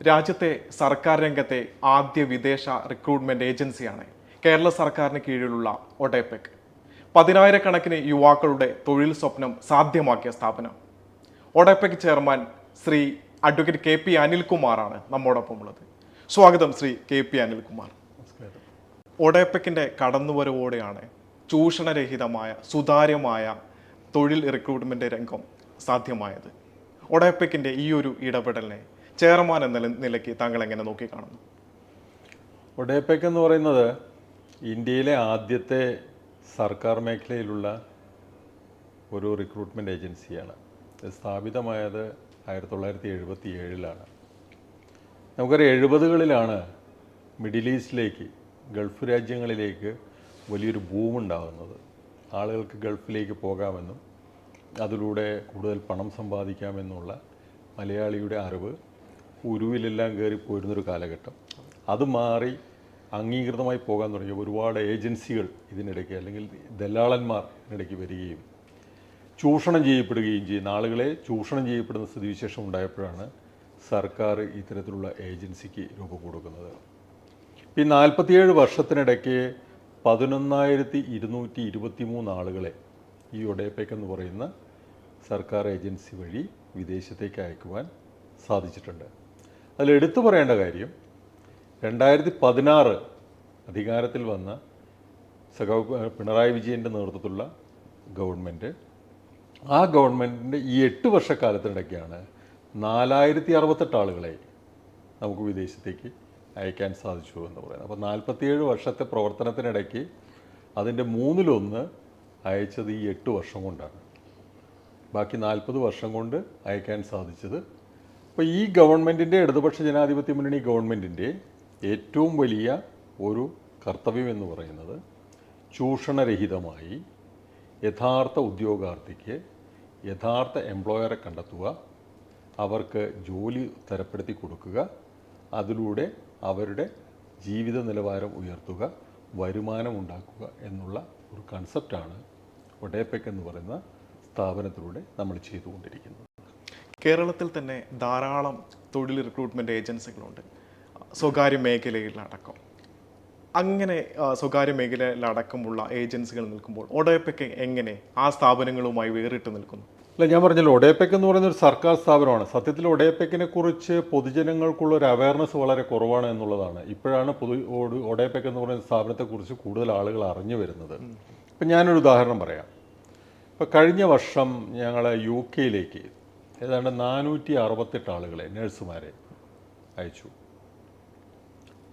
രാജ്യത്തെ സർക്കാർ രംഗത്തെ ആദ്യ വിദേശ റിക്രൂട്ട്മെന്റ് ഏജൻസിയാണ് കേരള സർക്കാരിന് കീഴിലുള്ള ഒഡെപെക്. 10,000-കണക്കിന് യുവാക്കളുടെ തൊഴിൽ സ്വപ്നം സാധ്യമാക്കിയ സ്ഥാപനം. ODEPC chairman Sri advocate KP. അനിൽകുമാറാണ് നമ്മോടൊപ്പം ഉള്ളത്. സ്വാഗതം ശ്രീ കെ.പി. അനിൽകുമാർ. ഒഡെപെക്കിന്റെ കടന്നുവരവോടെയാണ് ചൂഷണരഹിതമായ സുതാര്യമായ തൊഴിൽ റിക്രൂട്ട്മെന്റ് രംഗം സാധ്യമായത്. ഒഡെപെക്കിന്റെ ഈ ഒരു ഇടപെടലിനെ ചെയർമാൻ എന്ന നിലയ്ക്ക് താങ്കൾ എങ്ങനെ നോക്കിക്കാണുന്നു? ഒഡെപെക് എന്ന് പറയുന്നത് ഇന്ത്യയിലെ ആദ്യത്തെ സർക്കാർ മേഖലയിലുള്ള ഒരു റിക്രൂട്ട്മെൻറ്റ് ഏജൻസിയാണ്. ഇത് സ്ഥാപിതമായത് 1977-ലാണ്. നമുക്കറിയാം 70-കളിലാണ് മിഡിൽ ഈസ്റ്റിലേക്ക്, ഗൾഫ് രാജ്യങ്ങളിലേക്ക് വലിയൊരു ബൂമുണ്ടാകുന്നത്. ആളുകൾക്ക് ഗൾഫിലേക്ക് പോകാമെന്നും അതിലൂടെ കൂടുതൽ പണം സമ്പാദിക്കാമെന്നുള്ള മലയാളിയുടെ അറിവ് ഉരുവിലെല്ലാം കയറിപ്പോയിരുന്നൊരു കാലഘട്ടം. അത് മാറി അംഗീകൃതമായി പോകാൻ തുടങ്ങിയ ഒരുപാട് ഏജൻസികൾ ഇതിനിടയ്ക്ക്, അല്ലെങ്കിൽ ദല്ലാളന്മാർ ഇതിനിടയ്ക്ക് വരികയും ചൂഷണം ചെയ്യപ്പെടുകയും ചെയ്യുന്ന ആളുകളെ ചൂഷണം ചെയ്യപ്പെടുന്ന സ്ഥിതിവിശേഷം ഉണ്ടായപ്പോഴാണ് സർക്കാർ ഇത്തരത്തിലുള്ള ഏജൻസിക്ക് രൂപം കൊടുക്കുന്നത്. ഈ 47 വർഷത്തിനിടയ്ക്ക് 11,223 ആളുകളെ ഈ ഒഡെപെക് എന്ന് പറയുന്ന സർക്കാർ ഏജൻസി വഴി വിദേശത്തേക്ക് അയക്കുവാൻ സാധിച്ചിട്ടുണ്ട്. അതിൽ എടുത്തു പറയേണ്ട കാര്യം, 2016 അധികാരത്തിൽ വന്ന പിണറായി വിജയൻ്റെ നേതൃത്വത്തിലുള്ള ഗവൺമെൻറ്, ആ ഗവൺമെൻറ്റിൻ്റെ ഈ 8 വർഷക്കാലത്തിനിടയ്ക്കാണ് 4,068 ആളുകളെ നമുക്ക് വിദേശത്തേക്ക് അയക്കാൻ സാധിച്ചു എന്ന് പറയുന്നത്. അപ്പോൾ 47 വർഷത്തെ പ്രവർത്തനത്തിനിടയ്ക്ക് അതിൻ്റെ 1/3 അയച്ചത് ഈ 8 വർഷം കൊണ്ടാണ്. ബാക്കി 40 വർഷം കൊണ്ട് അയക്കാൻ സാധിച്ചത്. അപ്പോൾ ഈ ഗവൺമെൻറ്റിൻ്റെ, ഇടതുപക്ഷ ജനാധിപത്യ മുന്നണി ഗവൺമെൻറ്റിൻ്റെ ഏറ്റവും വലിയ ഒരു കർത്തവ്യം എന്ന് പറയുന്നത് ചൂഷണരഹിതമായി യഥാർത്ഥ ഉദ്യോഗാർത്ഥിക്ക് യഥാർത്ഥ എംപ്ലോയറെ കണ്ടെത്തുക, അവർക്ക് ജോലി തരപ്പെടുത്തി കൊടുക്കുക, അതിലൂടെ അവരുടെ ജീവിത നിലവാരം ഉയർത്തുക, വരുമാനം ഉണ്ടാക്കുക എന്നുള്ള ഒരു കൺസെപ്റ്റാണ് ഒഡെപെക് എന്ന് പറയുന്ന സ്ഥാപനത്തിലൂടെ നമ്മൾ ചെയ്തുകൊണ്ടിരിക്കുന്നത്. കേരളത്തിൽ തന്നെ ധാരാളം തൊഴിൽ റിക്രൂട്ട്മെന്റ് ഏജൻസികളുണ്ട്, സ്വകാര്യ മേഖലയിലടക്കം. അങ്ങനെ സ്വകാര്യ മേഖലയിലടക്കമുള്ള ഏജൻസികൾ നിൽക്കുമ്പോൾ ഒഡെപെക് എങ്ങനെ ആ സ്ഥാപനങ്ങളുമായി വേറിട്ട് നിൽക്കുന്നു? അല്ല, ഞാൻ പറഞ്ഞല്ലോ, ഒഡെപെക് എന്ന് പറയുന്ന ഒരു സർക്കാർ സ്ഥാപനമാണ്. സത്യത്തിൽ ഒഡെപെക്കിനെ കുറിച്ച് പൊതുജനങ്ങൾക്കുള്ള ഒരു അവയർനെസ് വളരെ കുറവാണ് എന്നുള്ളതാണ്. ഇപ്പോഴാണ് ഒഡെപെക് എന്ന് പറയുന്ന സ്ഥാപനത്തെക്കുറിച്ച് കൂടുതൽ ആളുകൾ അറിഞ്ഞു വരുന്നത്. ഇപ്പം ഞാനൊരു ഉദാഹരണം പറയാം. ഇപ്പോൾ കഴിഞ്ഞ വർഷം ഞങ്ങൾ UK-യിലേക്ക് ഏതാണ്ട് 468 ആളുകളെ, നഴ്സുമാരെ അയച്ചു.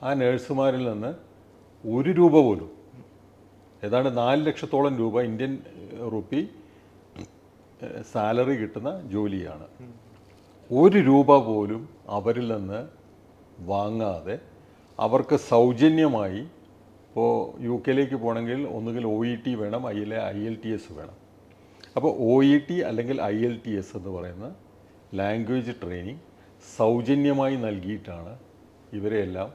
ആ നഴ്സുമാരിൽ നിന്ന് 1 രൂപ പോലും, ഏതാണ്ട് 4 ലക്ഷത്തോളം രൂപ ഇന്ത്യൻ റുപ്പി സാലറി കിട്ടുന്ന ജോലിയാണ്. 1 രൂപ പോലും അവരിൽ നിന്ന് വാങ്ങാതെ അവർക്ക് സൗജന്യമായി, ഇപ്പോൾ UK-യിലേക്ക് പോകണമെങ്കിൽ ഒന്നുകിൽ OET വേണം, IELTS വേണം. അപ്പോൾ OET അല്ലെങ്കിൽ IELTS എന്ന് പറയുന്ന ലാംഗ്വേജ് ട്രെയിനിങ് സൗജന്യമായി നൽകിയിട്ടാണ് ഇവരെയെല്ലാം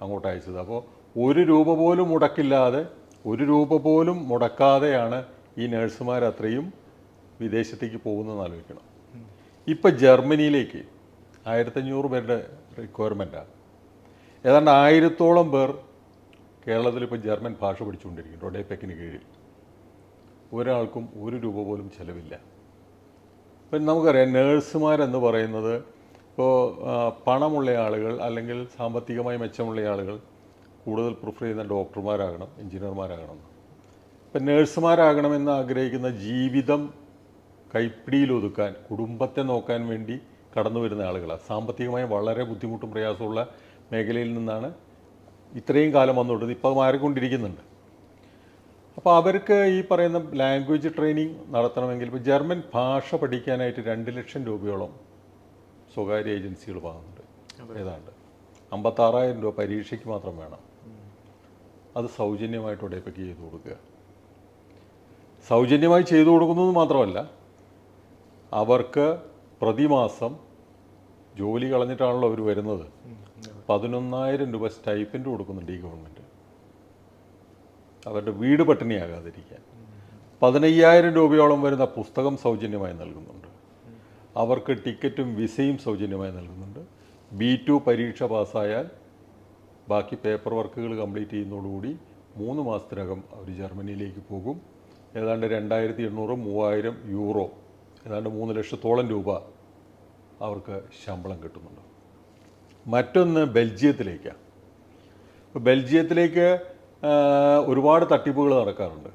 അങ്ങോട്ട് അയച്ചത്. അപ്പോൾ 1 രൂപ പോലും മുടക്കില്ലാതെ, 1 രൂപ പോലും മുടക്കാതെയാണ് ഈ നഴ്സുമാർ അത്രയും വിദേശത്തേക്ക് പോകുന്നതെന്ന് ആലോചിക്കണം. ഇപ്പം ജർമ്മനിയിലേക്ക് 1,500 പേരുടെ റിക്വയർമെൻറ്റാണ്. ഏതാണ്ട് 1000-ഓളം പേർ കേരളത്തിൽ ഇപ്പോൾ ജർമ്മൻ ഭാഷ പഠിച്ചുകൊണ്ടിരിക്കുന്നുണ്ട് ഒഡെപെക്കിന് കീഴിൽ. ഒരാൾക്കും 1 രൂപ പോലും ചിലവില്ല. അപ്പം നമുക്കറിയാം, നേഴ്സുമാരെന്ന് പറയുന്നത് ഇപ്പോൾ പണമുള്ള ആളുകൾ അല്ലെങ്കിൽ സാമ്പത്തികമായി മെച്ചമുള്ള ആളുകൾ കൂടുതൽ പ്രിഫർ ചെയ്യുന്ന ഡോക്ടർമാരാകണം, എഞ്ചിനീയർമാരാകണം. ഇപ്പം നേഴ്സുമാരാകണമെന്ന് ആഗ്രഹിക്കുന്ന ജീവിതം കൈപ്പിടിയിലൊതുക്കാൻ, കുടുംബത്തെ നോക്കാൻ വേണ്ടി കടന്നു വരുന്ന ആളുകളാണ്. സാമ്പത്തികമായി വളരെ ബുദ്ധിമുട്ടും പ്രയാസമുള്ള മേഖലയിൽ നിന്നാണ് ഇത്രയും കാലം വന്നുകൊണ്ടത്. ഇപ്പോൾ മാറിക്കൊണ്ടിരിക്കുന്നുണ്ട്. അപ്പോൾ അവർക്ക് ഈ പറയുന്ന ലാംഗ്വേജ് ട്രെയിനിങ് നടത്തണമെങ്കിൽ ഇപ്പോൾ ജർമ്മൻ ഭാഷ പഠിക്കാനായിട്ട് 2 ലക്ഷം രൂപയോളം സ്വകാര്യ ഏജൻസികൾ വാങ്ങുന്നുണ്ട്. ഏതാണ്ട് 56,000 രൂപ പരീക്ഷയ്ക്ക് മാത്രം വേണം. അത് സൗജന്യമായിട്ട് ഒഡെപെക് ചെയ്തു കൊടുക്കുക. സൗജന്യമായി ചെയ്തു കൊടുക്കുന്നത് മാത്രമല്ല, അവർക്ക് പ്രതിമാസം ജോലി കളഞ്ഞിട്ടാണല്ലോ അവർ വരുന്നത്, 11,000 രൂപ സ്റ്റൈപ്പൻഡ് കൊടുക്കുന്നുണ്ട് ഈ ഗവൺമെൻറ്, അവരുടെ വീട് പട്ടിണിയാകാതിരിക്കാൻ. 15,000 രൂപയോളം വരുന്ന പുസ്തകം സൗജന്യമായി നൽകുന്നുണ്ട്. അവർക്ക് ടിക്കറ്റും വിസയും സൗജന്യമായി നൽകുന്നുണ്ട്. B2 പരീക്ഷ പാസ്സായാൽ ബാക്കി പേപ്പർ വർക്കുകൾ കംപ്ലീറ്റ് ചെയ്യുന്നതോടുകൂടി 3 മാസത്തിനകം അവർ ജർമ്മനിയിലേക്ക് പോകും. ഏതാണ്ട് 2800-3000 യൂറോ, ഏതാണ്ട് 3 ലക്ഷത്തോളം രൂപ അവർക്ക് ശമ്പളം കിട്ടുന്നുണ്ട്. മറ്റൊന്ന് ബെൽജിയത്തിലേക്കാണ്. ഇപ്പോൾ ബെൽജിയത്തിലേക്ക് ഒരുപാട് തട്ടിപ്പുകൾ നടക്കാറുണ്ട്.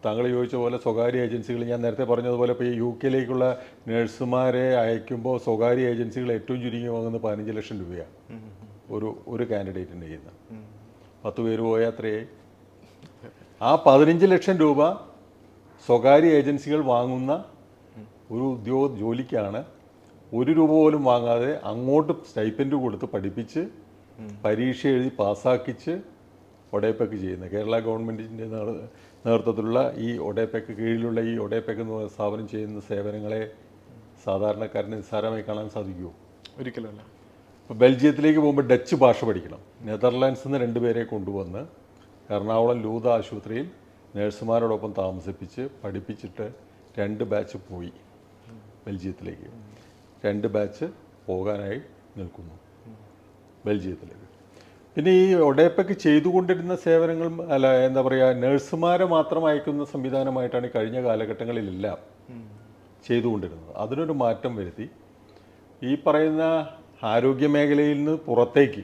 താങ്കൾ ചോദിച്ച പോലെ സ്വകാര്യ ഏജൻസികൾ, ഞാൻ നേരത്തെ പറഞ്ഞതുപോലെ ഇപ്പോൾ ഈ UK നഴ്സുമാരെ അയക്കുമ്പോൾ സ്വകാര്യ ഏജൻസികൾ ഏറ്റവും ചുരുങ്ങി വാങ്ങുന്നത് 15 ലക്ഷം രൂപയാണ് ഒരു കാൻഡിഡേറ്റിൻ്റെ ചെയ്യുന്ന. 10 പേര് പോയാൽ അത്രയായി. ആ 15 ലക്ഷം രൂപ സ്വകാര്യ ഏജൻസികൾ വാങ്ങുന്ന ഒരു ജോലിക്കാണ് 1 രൂപ പോലും വാങ്ങാതെ അങ്ങോട്ട് സ്റ്റൈപ്പൻഡ് കൊടുത്ത് പഠിപ്പിച്ച് പരീക്ഷ എഴുതി പാസ്സാക്കിച്ച് ഒഡേപെക്ക് ചെയ്യുന്നത്. കേരള ഗവൺമെൻറ്റിൻ്റെ നേതൃത്വത്തിലുള്ള ഈ ഒഡേപെക്ക് കീഴിലുള്ള ഈ ഒഡേപെക്ക് എന്ന് പറയുന്ന സ്ഥാപനം ചെയ്യുന്ന സേവനങ്ങളെ സാധാരണക്കാരന് നിസ്സാരമായി കാണാൻ സാധിക്കുമോ? ഒരിക്കലുമല്ല. ഇപ്പോൾ ബെൽജിയത്തിലേക്ക് പോകുമ്പോൾ ഡച്ച് ഭാഷ പഠിക്കണം. നെതർലാൻഡ്സിൽ നിന്ന് 2 പേരെ കൊണ്ടുവന്ന് എറണാകുളം ലൂത ആശുപത്രിയിൽ നഴ്സുമാരോടൊപ്പം താമസിപ്പിച്ച് പഠിപ്പിച്ചിട്ട് 2 ബാച്ച് പോയി ബെൽജിയത്തിലേക്ക്. 2 ബാച്ച് പോകാനായി നിൽക്കുന്നു ബെൽജിയത്തിലേക്ക്. പിന്നെ ഈ ഒഡേപെക്ക് ചെയ്തുകൊണ്ടിരുന്ന സേവനങ്ങൾ എന്താ പറയുക, നഴ്സുമാരെ മാത്രം അയക്കുന്ന സംവിധാനമായിട്ടാണ് കഴിഞ്ഞ കാലഘട്ടങ്ങളിലെല്ലാം ചെയ്തുകൊണ്ടിരുന്നത്. അതിനൊരു മാറ്റം വരുത്തി ഈ പറയുന്ന ആരോഗ്യ മേഖലയിൽ നിന്ന് പുറത്തേക്ക്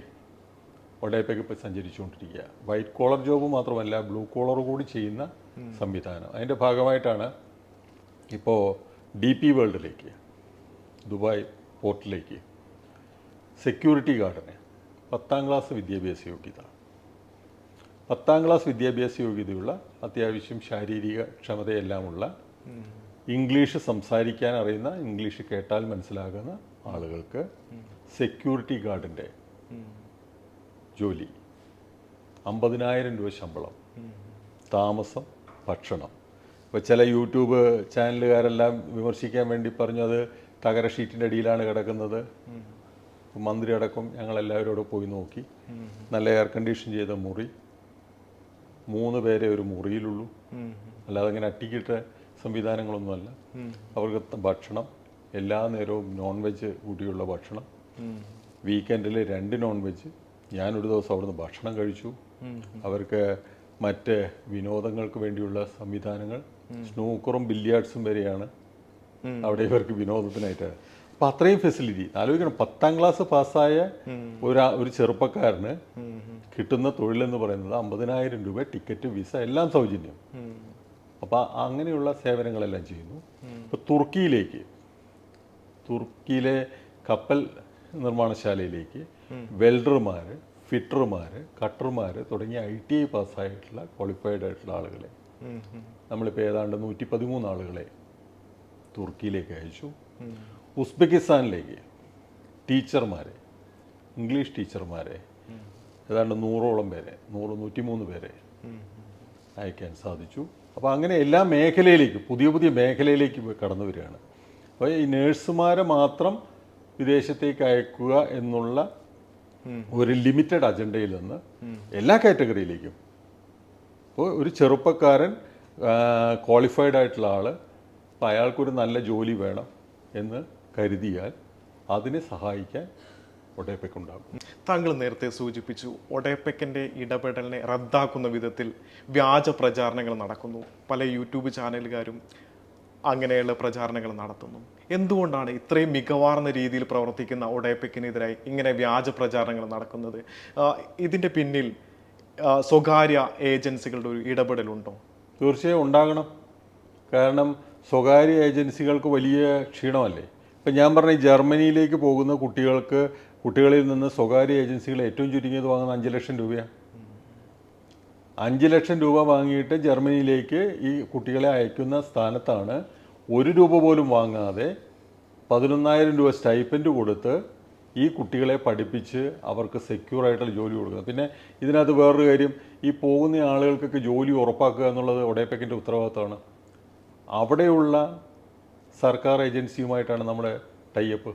ഒഡേപെക്ക് ഇപ്പോൾ സഞ്ചരിച്ചുകൊണ്ടിരിക്കുക. വൈറ്റ് കോളർ ജോബ് മാത്രമല്ല, ബ്ലൂ കോളർ കൂടി ചെയ്യുന്ന സംവിധാനം. അതിൻ്റെ ഭാഗമായിട്ടാണ് ഇപ്പോൾ DP വേൾഡിലേക്ക്, ദുബായ് പോർട്ടിലേക്ക് സെക്യൂരിറ്റി ഗാർഡിന് 10ാം ക്ലാസ് വിദ്യാഭ്യാസ യോഗ്യത, 10ാം ക്ലാസ് വിദ്യാഭ്യാസ യോഗ്യതയുള്ള അത്യാവശ്യം ശാരീരിക ക്ഷമതയെല്ലാമുള്ള ഇംഗ്ലീഷ് സംസാരിക്കാൻ അറിയുന്ന, ഇംഗ്ലീഷ് കേട്ടാൽ മനസ്സിലാകുന്ന ആളുകൾക്ക് സെക്യൂരിറ്റി ഗാർഡിൻ്റെ ജോലി, 50,000 രൂപ ശമ്പളം, താമസം, ഭക്ഷണം. ഇപ്പോൾ ചില യൂട്യൂബ് ചാനലുകാരെല്ലാം വിമർശിക്കാൻ വേണ്ടി പറഞ്ഞു അത് തകര ഷീറ്റിൻ്റെ അടിയിലാണ് കിടക്കുന്നത്. മന്ത്രി അടക്കം ഞങ്ങളെല്ലാവരോടും പോയി നോക്കി. നല്ല എയർ കണ്ടീഷൻ ചെയ്ത മുറി, 3 പേരെ ഒരു മുറിയിലുള്ളൂ, അല്ലാതെ അങ്ങനെ അട്ടിക്കിട്ട സംവിധാനങ്ങളൊന്നുമല്ല. അവർക്ക് ഭക്ഷണം എല്ലാ നേരവും നോൺ വെജ് കൂടിയുള്ള ഭക്ഷണം, വീക്കെൻഡിൽ 2 നോൺ വെജ്. ഞാനൊരു ദിവസം അവിടുന്ന് ഭക്ഷണം കഴിച്ചു. അവർക്ക് മറ്റ് വിനോദങ്ങൾക്ക് വേണ്ടിയുള്ള സംവിധാനങ്ങൾ, സ്നൂക്കറും ബില്ലിയാർഡ്സും വരെയാണ് അവിടെ ഇവർക്ക് വിനോദത്തിനായിട്ട്. അപ്പം അത്രയും ഫെസിലിറ്റി ആലോചിക്കണം. 10ാം ക്ലാസ് പാസ്സായ ഒരു ചെറുപ്പക്കാരന് കിട്ടുന്ന തൊഴിലെന്ന് പറയുന്നത് 50,000 രൂപ, ടിക്കറ്റ്, വിസ എല്ലാം സൗജന്യം. അപ്പം അങ്ങനെയുള്ള സേവനങ്ങളെല്ലാം ചെയ്യുന്നു. ഇപ്പോൾ തുർക്കിയിലെ കപ്പൽ നിർമ്മാണശാലയിലേക്ക് വെൽഡർമാർ, ഫിറ്റർമാർ, കട്ടർമാർ തുടങ്ങിയ ITI പാസ്സായിട്ടുള്ള ക്വാളിഫൈഡ് ആയിട്ടുള്ള ആളുകളെ നമ്മളിപ്പോൾ ഏതാണ്ട് 113 ആളുകളെ തുർക്കിയിലേക്ക് അയച്ചു. ഉസ്ബെക്കിസ്ഥാനിലേക്ക് ടീച്ചർമാരെ, ഇംഗ്ലീഷ് ടീച്ചർമാരെ ഏതാണ്ട് 100ഓളം പേരെ, 103 പേരെ അയക്കാൻ സാധിച്ചു. അപ്പോൾ അങ്ങനെ എല്ലാ മേഖലയിലേക്കും, പുതിയ മേഖലയിലേക്ക് കടന്നു വരികയാണ്. അപ്പോൾ ഈ നേഴ്സുമാരെ മാത്രം വിദേശത്തേക്ക് അയക്കുക എന്നുള്ള ഒരു ലിമിറ്റഡ് അജണ്ടയിൽ നിന്ന് എല്ലാ കാറ്റഗറിയിലേക്കും, അപ്പോൾ ഒരു ചെറുപ്പക്കാരൻ ക്വാളിഫൈഡ് ആയിട്ടുള്ള ആൾ, അപ്പോൾ അയാൾക്കൊരു നല്ല ജോലി വേണം എന്ന് കരുതിയാൽ അതിനെ സഹായിക്കാൻ ഒഡേപെക്ക് ഉണ്ടാകും. താങ്കൾ നേരത്തെ സൂചിപ്പിച്ചു ഒഡേപെക്കിൻ്റെ ഇടപെടലിനെ റദ്ദാക്കുന്ന വിധത്തിൽ വ്യാജ പ്രചാരണങ്ങൾ നടക്കുന്നു. പല യൂട്യൂബ് ചാനലുകാരും അങ്ങനെയുള്ള പ്രചാരണങ്ങൾ നടത്തുന്നു. എന്തുകൊണ്ടാണ് ഇത്രയും മികവാർന്ന രീതിയിൽ പ്രവർത്തിക്കുന്ന ഒഡേപെക്കിനെതിരായി ഇങ്ങനെ വ്യാജ പ്രചാരണങ്ങൾ നടക്കുന്നത്? ഇതിൻ്റെ പിന്നിൽ സ്വകാര്യ ഏജൻസികളുടെ ഒരു ഇടപെടലുണ്ടോ? തീർച്ചയായും ഉണ്ടാകണം. കാരണം സ്വകാര്യ ഏജൻസികൾക്ക് വലിയ ക്ഷീണമല്ലേ. ഇപ്പം ഞാൻ പറഞ്ഞ ജർമ്മനിയിലേക്ക് പോകുന്ന കുട്ടികളിൽ നിന്ന് സ്വകാര്യ ഏജൻസികൾ ഏറ്റവും ചുരുങ്ങിയത് വാങ്ങുന്ന 5 ലക്ഷം രൂപയാണ്. 5 ലക്ഷം രൂപ വാങ്ങിയിട്ട് ജർമ്മനിയിലേക്ക് ഈ കുട്ടികളെ അയക്കുന്ന സ്ഥാനത്താണ് 1 രൂപ പോലും വാങ്ങാതെ 11,000 രൂപ സ്റ്റൈപ്പൻഡ് കൊടുത്ത് ഈ കുട്ടികളെ പഠിപ്പിച്ച് അവർക്ക് സെക്യൂറായിട്ടുള്ള ജോലി കൊടുക്കുന്നത്. പിന്നെ ഇതിനകത്ത് വേറൊരു കാര്യം, ഈ പോകുന്ന ആളുകൾക്കൊക്കെ ജോലി ഉറപ്പാക്കുക എന്നുള്ളത് ഒഡേപെക്കിൻ്റെ ഉത്തരവാദിത്തമാണ്. അവിടെയുള്ള സർക്കാർ ഏജൻസിയുമായിട്ടാണ് നമ്മുടെ ടൈപ്പ്.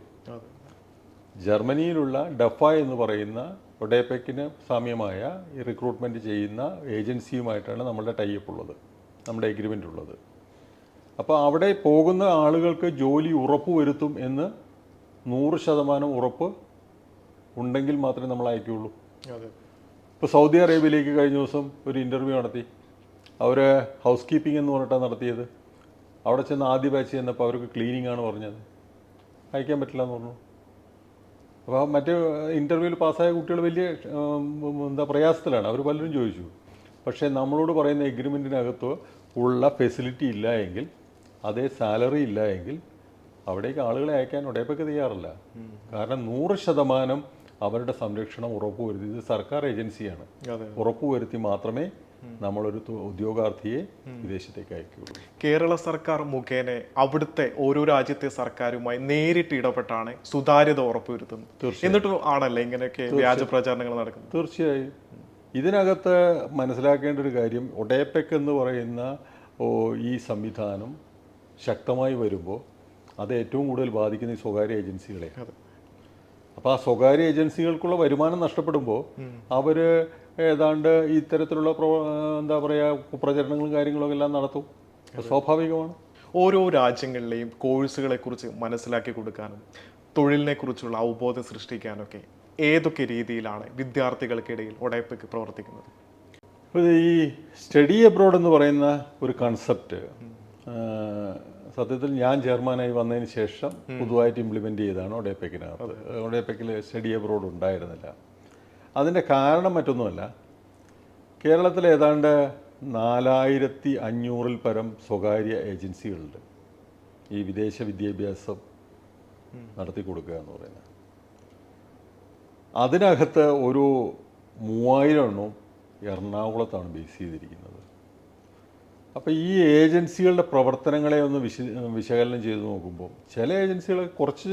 ജർമ്മനിയിലുള്ള ഡഫ എന്ന് പറയുന്ന ഒഡേപെക്കിന് സാമ്യമായ ഈ റിക്രൂട്ട്മെൻറ്റ് ചെയ്യുന്ന ഏജൻസിയുമായിട്ടാണ് നമ്മുടെ ടൈപ്പ് ഉള്ളത്, നമ്മുടെ എഗ്രിമെൻ്റ് ഉള്ളത്. അപ്പോൾ അവിടെ പോകുന്ന ആളുകൾക്ക് ജോലി ഉറപ്പ് വരുത്തും എന്ന് 100% ഉറപ്പ് ഉണ്ടെങ്കിൽ മാത്രമേ നമ്മൾ അയക്കുകയുള്ളൂ. അതെ. ഇപ്പോൾ സൗദി അറേബ്യയിലേക്ക് കഴിഞ്ഞ ദിവസം ഒരു ഇൻ്റർവ്യൂ നടത്തി. അവർ ഹൗസ് കീപ്പിംഗ് എന്ന് പറഞ്ഞിട്ടാണ് നടത്തിയത്. അവിടെ ചെന്ന് ആദ്യ ബാച്ച് ചെന്നപ്പോൾ അവർക്ക് ക്ലീനിങ് ആണ് പറഞ്ഞത്, അയക്കാൻ പറ്റില്ല എന്ന് പറഞ്ഞു. അപ്പോൾ മറ്റേ ഇൻ്റർവ്യൂവിൽ പാസ്സായ കുട്ടികൾ വലിയ എന്താ പ്രയാസത്തിലാണ്. അവർ പലരും ചോദിച്ചു. പക്ഷേ നമ്മളോട് പറയുന്ന എഗ്രിമെൻറ്റിനകത്ത് ഉള്ള ഫെസിലിറ്റി ഇല്ല എങ്കിൽ, അതേ സാലറി ഇല്ല എങ്കിൽ അവിടേക്ക് ആളുകളെ അയക്കാൻ ഒടേപ്പൊക്കെ തയ്യാറല്ല. കാരണം 100% അവരുടെ സംരക്ഷണം ഉറപ്പുവരുത്തി, ഇത് സർക്കാർ ഏജൻസിയാണ്, ഉറപ്പുവരുത്തി മാത്രമേ നമ്മളൊരു ഉദ്യോഗാർത്ഥിയെ വിദേശത്തേക്ക് അയക്കുകയുള്ളൂ. കേരള സർക്കാർ മുഖേന അവിടുത്തെ ഓരോ രാജ്യത്തെ സർക്കാരുമായി നേരിട്ട് ഇടപെട്ടാണ് സുതാര്യത ഉറപ്പുവരുത്തുന്നത്. എന്നിട്ട് ആണല്ലേ ഇങ്ങനെയൊക്കെ വ്യാജ പ്രചാരണങ്ങൾ നടക്കുന്നത്? തീർച്ചയായും. ഇതിനകത്ത് മനസ്സിലാക്കേണ്ട ഒരു കാര്യം, ഒഡേപെക് എന്ന് പറയുന്ന ഈ സംവിധാനം ശക്തമായി വരുമ്പോൾ അത് ഏറ്റവും കൂടുതൽ ബാധിക്കുന്ന ഈ സ്വകാര്യ ഏജൻസികളെ. അപ്പോൾ ആ സ്വകാര്യ ഏജൻസികൾക്കുള്ള വരുമാനം നഷ്ടപ്പെടുമ്പോൾ അവർ ഏതാണ്ട് ഇത്തരത്തിലുള്ള എന്താ പറയുക പ്രചരണങ്ങളും കാര്യങ്ങളും എല്ലാം നടത്തും. സ്വാഭാവികമാണ്. ഓരോ രാജ്യങ്ങളിലെയും കോഴ്സുകളെക്കുറിച്ച് മനസ്സിലാക്കി കൊടുക്കാനും തൊഴിലിനെ കുറിച്ചുള്ള അവബോധം സൃഷ്ടിക്കാനൊക്കെ ഏതൊക്കെ രീതിയിലാണ് വിദ്യാർത്ഥികൾക്കിടയിൽ ഒഡേപെക് പ്രവർത്തിക്കുന്നത്? അപ്പോൾ ഈ സ്റ്റഡി അബ്രോഡ് എന്ന് പറയുന്ന ഒരു കൺസെപ്റ്റ് സത്യത്തിൽ ഞാൻ ചെയർമാനായി വന്നതിന് ശേഷം പുതുതായിട്ട് ഇംപ്ലിമെൻ്റ് ചെയ്തതാണ് ഒഡേപെക്കിനകത്ത്. ഒഡേപെക്കിൽ സ്റ്റഡി അബ്രോഡ് ഉണ്ടായിരുന്നില്ല. അതിൻ്റെ കാരണം മറ്റൊന്നുമല്ല, കേരളത്തിൽ ഏതാണ്ട് 4500-ൽ പരം സ്വകാര്യ ഏജൻസികളുണ്ട് ഈ വിദേശ വിദ്യാഭ്യാസം നടത്തി കൊടുക്കുക എന്ന് പറയുന്നത്. അതിനകത്ത് ഒരു 3000 എണ്ണവും എറണാകുളത്താണ് ബേസ് ചെയ്തിരിക്കുന്നത്. അപ്പോൾ ഈ ഏജൻസികളുടെ പ്രവർത്തനങ്ങളെ ഒന്ന് വിശകലനം ചെയ്ത് നോക്കുമ്പോൾ ചില ഏജൻസികൾ കുറച്ച്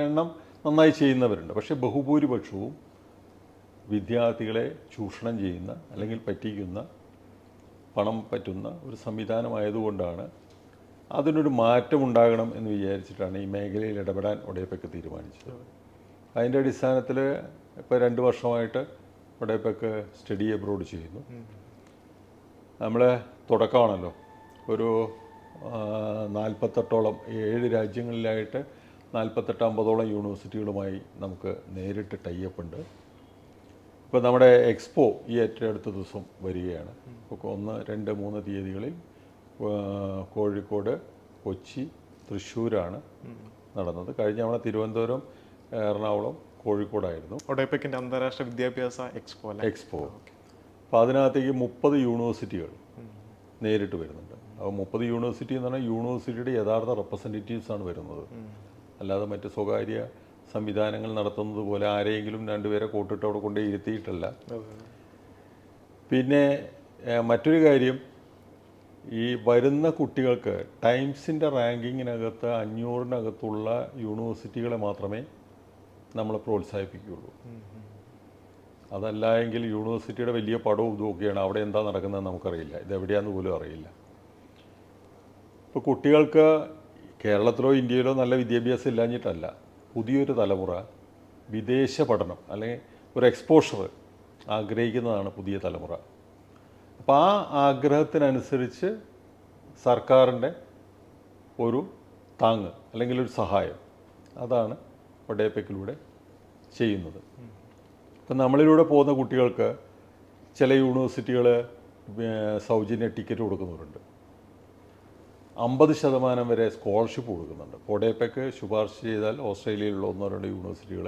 എണ്ണം നന്നായി ചെയ്യുന്നവരുണ്ട്. പക്ഷേ ബഹുഭൂരിപക്ഷവും വിദ്യാർത്ഥികളെ ചൂഷണം ചെയ്യുന്ന അല്ലെങ്കിൽ പറ്റിക്കുന്ന, പണം പറ്റുന്ന ഒരു സംവിധാനമായതുകൊണ്ടാണ് അതിനൊരു മാറ്റമുണ്ടാകണം എന്ന് വിചാരിച്ചിട്ടാണ് ഈ മേഖലയിൽ ഇടപെടാൻ ഒഡേപെക് തീരുമാനിച്ചത്. അതിൻ്റെ അടിസ്ഥാനത്തിൽ ഇപ്പോൾ 2 വർഷമായിട്ട് ഒഡേപെക് സ്റ്റഡി അബ്രോഡ് ചെയ്യുന്നു. നമ്മൾ തുടക്കമാണല്ലോ, ഒരു 48ഓളം 7 രാജ്യങ്ങളിലായിട്ട് 48-50ഓളം യൂണിവേഴ്സിറ്റികളുമായി നമുക്ക് നേരിട്ട് ടൈപ്പ് ഉണ്ട്. ഇപ്പോൾ നമ്മുടെ എക്സ്പോ ഈ ഏറ്റവും അടുത്ത ദിവസം വരികയാണ്. 1, 2, 3 തീയതികളിൽ കോഴിക്കോട്, കൊച്ചി, തൃശ്ശൂരാണ് നടന്നത്. കഴിഞ്ഞ തവണ തിരുവനന്തപുരം, എറണാകുളം, കോഴിക്കോടായിരുന്നു ഒഡേപെക്കിൻ്റെ അന്താരാഷ്ട്ര വിദ്യാഭ്യാസ എക്സ്പോ. അപ്പോൾ അതിനകത്തേക്ക് 30 യൂണിവേഴ്സിറ്റികൾ നേരിട്ട് വരുന്നുണ്ട്. അപ്പോൾ 30 യൂണിവേഴ്സിറ്റി എന്ന് പറഞ്ഞാൽ യൂണിവേഴ്സിറ്റിയുടെ യഥാർത്ഥ റെപ്രസെൻറ്റേറ്റീവ്സാണ് വരുന്നത്. അല്ലാതെ മറ്റ് സ്വകാര്യ സംവിധാനങ്ങൾ നടത്തുന്നത് പോലെ ആരെങ്കിലും 2 പേരെ കൂട്ടിട്ട് അവിടെ കൊണ്ടേ ഇരുത്തിയിട്ടല്ല. പിന്നെ മറ്റൊരു കാര്യം, ഈ വരുന്ന കുട്ടികൾക്ക് ടൈംസിൻ്റെ റാങ്കിങ്ങിനകത്ത് 500-നകത്തുള്ള യൂണിവേഴ്സിറ്റികളെ മാത്രമേ നമ്മൾ പ്രോത്സാഹിപ്പിക്കുകയുള്ളൂ. അതല്ല എങ്കിൽ യൂണിവേഴ്സിറ്റിയുടെ വലിയ പടവും ഇതൊക്കെയാണ്, അവിടെ എന്താ നടക്കുന്നതെന്ന് നമുക്കറിയില്ല, ഇതെവിടെയാണെന്ന് പോലും അറിയില്ല. ഇപ്പോൾ കുട്ടികൾക്ക് കേരളത്തിലോ ഇന്ത്യയിലോ നല്ല വിദ്യാഭ്യാസം ഇല്ലാഞ്ഞിട്ടല്ല, പുതിയൊരു തലമുറ വിദേശ പഠനം അല്ലെങ്കിൽ ഒരു എക്സ്പോഷർ ആഗ്രഹിക്കുന്നതാണ് പുതിയ തലമുറ. അപ്പോൾ ആ ആഗ്രഹത്തിനനുസരിച്ച് സർക്കാരിൻ്റെ ഒരു താങ്ങ് അല്ലെങ്കിൽ ഒരു സഹായം, അതാണ് ഒഡേപെക്കിലൂടെ ചെയ്യുന്നത്. ഇപ്പം നമ്മളിലൂടെ പോകുന്ന കുട്ടികൾക്ക് ചില യൂണിവേഴ്സിറ്റികൾ സൗജന്യ ടിക്കറ്റ് കൊടുക്കുന്നവരുണ്ട്. 50% വരെ സ്കോളർഷിപ്പ് കൊടുക്കുന്നുണ്ട്. ഒഡേപെക് ശുപാർശ ചെയ്താൽ ഓസ്ട്രേലിയയിലുള്ള 1-2 യൂണിവേഴ്സിറ്റികൾ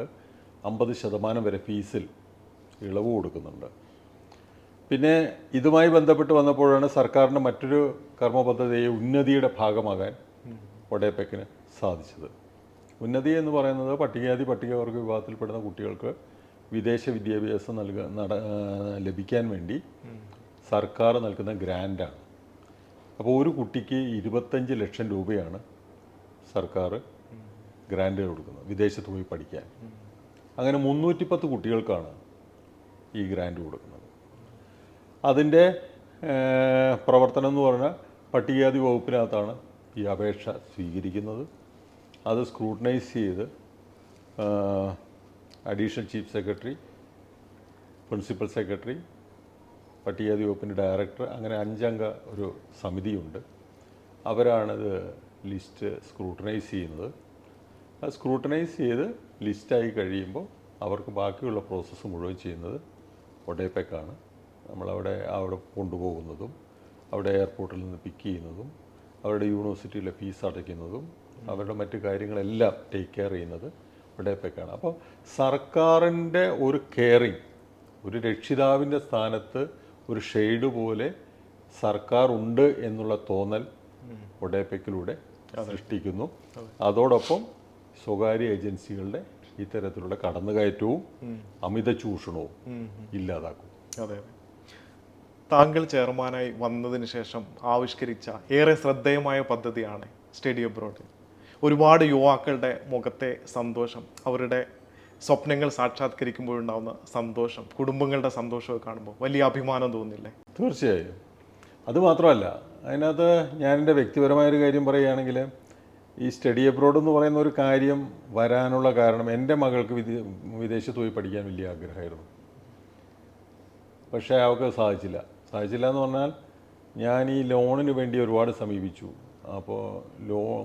50% വരെ ഫീസിൽ ഇളവ് കൊടുക്കുന്നുണ്ട്. പിന്നെ ഇതുമായി ബന്ധപ്പെട്ട് വന്നപ്പോഴാണ് സർക്കാരിൻ്റെ മറ്റൊരു കർമ്മ പദ്ധതിയെ ഉന്നതിയുടെ ഭാഗമാകാൻ ഒഡേപെക്കിന് സാധിച്ചത്. ഉന്നതി എന്ന് പറയുന്നത് പട്ടികജാതി പട്ടികവർഗ വിഭാഗത്തിൽപ്പെടുന്ന കുട്ടികൾക്ക് വിദേശ വിദ്യാഭ്യാസം ലഭിക്കാൻ വേണ്ടി സർക്കാർ നൽകുന്ന ഗ്രാൻറ്റാണ്. അപ്പോൾ ഒരു കുട്ടിക്ക് 25 ലക്ഷം രൂപയാണ് സർക്കാർ ഗ്രാൻറ്റുകൾ കൊടുക്കുന്നത് വിദേശത്ത് പോയി പഠിക്കാൻ. അങ്ങനെ 310 കുട്ടികൾക്കാണ് ഈ ഗ്രാൻറ്റ് കൊടുക്കുന്നത്. അതിൻ്റെ പ്രവർത്തനം എന്ന് പറഞ്ഞാൽ പട്ടികജാതി വകുപ്പിനകത്താണ് ഈ അപേക്ഷ സ്വീകരിക്കുന്നത്. അത് സ്ക്രൂട്ടനൈസ് ചെയ്ത് additional chief secretary, principal secretary, പട്ടികജാതി വകുപ്പിൻ്റെ ഡയറക്ടർ, അങ്ങനെ 5 അംഗ ഒരു സമിതിയുണ്ട്. അവരാണിത് ലിസ്റ്റ് സ്ക്രൂട്ടനൈസ് ചെയ്യുന്നത്. അത് സ്ക്രൂട്ടനൈസ് ചെയ്ത് ലിസ്റ്റായി കഴിയുമ്പോൾ അവർക്ക് ബാക്കിയുള്ള പ്രോസസ്സ് മുഴുവൻ ചെയ്യുന്നത് ഒഡേപെക്കാണ്. അവിടെ കൊണ്ടുപോകുന്നതും അവിടെ എയർപോർട്ടിൽ നിന്ന് പിക്ക് ചെയ്യുന്നതും അവരുടെ യൂണിവേഴ്സിറ്റിയിലെ ഫീസ് അടയ്ക്കുന്നതും അവരുടെ മറ്റു കാര്യങ്ങളെല്ലാം ടേക്ക് കെയർ ചെയ്യുന്നത് ഒഡേപെക്കാണ്. അപ്പോൾ സർക്കാരിൻ്റെ ഒരു കെയറിങ്, ഒരു രക്ഷിതാവിൻ്റെ സ്ഥാനത്ത് ഒരു ഷെയ്ഡ് പോലെ സർക്കാർ ഉണ്ട് എന്നുള്ള തോന്നൽ ഒഡേപെക്കിലൂടെ സൃഷ്ടിക്കുന്നു. അതോടൊപ്പം സ്വകാര്യ ഏജൻസികളുടെ ഇത്തരത്തിലുള്ള കടന്നുകയറ്റവും അമിത ചൂഷണവും ഇല്ലാതാക്കും. അതെ. താങ്കൾ ചെയർമാനായി വന്നതിന് ശേഷം ആവിഷ്കരിച്ച ഏറെ ശ്രദ്ധേയമായ പദ്ധതിയാണ് സ്റ്റഡി അബ്രോഡ്. ഒരുപാട് യുവാക്കളുടെ മുഖത്തെ സന്തോഷം, അവരുടെ സ്വപ്നങ്ങൾ സാക്ഷാത്കരിക്കുമ്പോഴുണ്ടാകുന്ന സന്തോഷം, കുടുംബങ്ങളുടെ സന്തോഷമൊക്കെ കാണുമ്പോൾ വലിയ അഭിമാനം തോന്നില്ലേ? തീർച്ചയായും. അതുമാത്രമല്ല, അതിനകത്ത് ഞാൻ എൻ്റെ വ്യക്തിപരമായൊരു കാര്യം പറയുകയാണെങ്കിൽ, ഈ സ്റ്റഡി അബ്രോഡ് എന്ന് പറയുന്ന ഒരു കാര്യം വരാനുള്ള കാരണം എൻ്റെ മകൾക്ക് വിദേശത്ത് പോയി പഠിക്കാൻ വലിയ ആഗ്രഹമായിരുന്നു. പക്ഷേ അവൾക്ക് സാധിച്ചില്ല എന്ന് പറഞ്ഞാൽ, ഞാൻ ഈ ലോണിന് വേണ്ടി ഒരുപാട് സമീപിച്ചു. അപ്പോൾ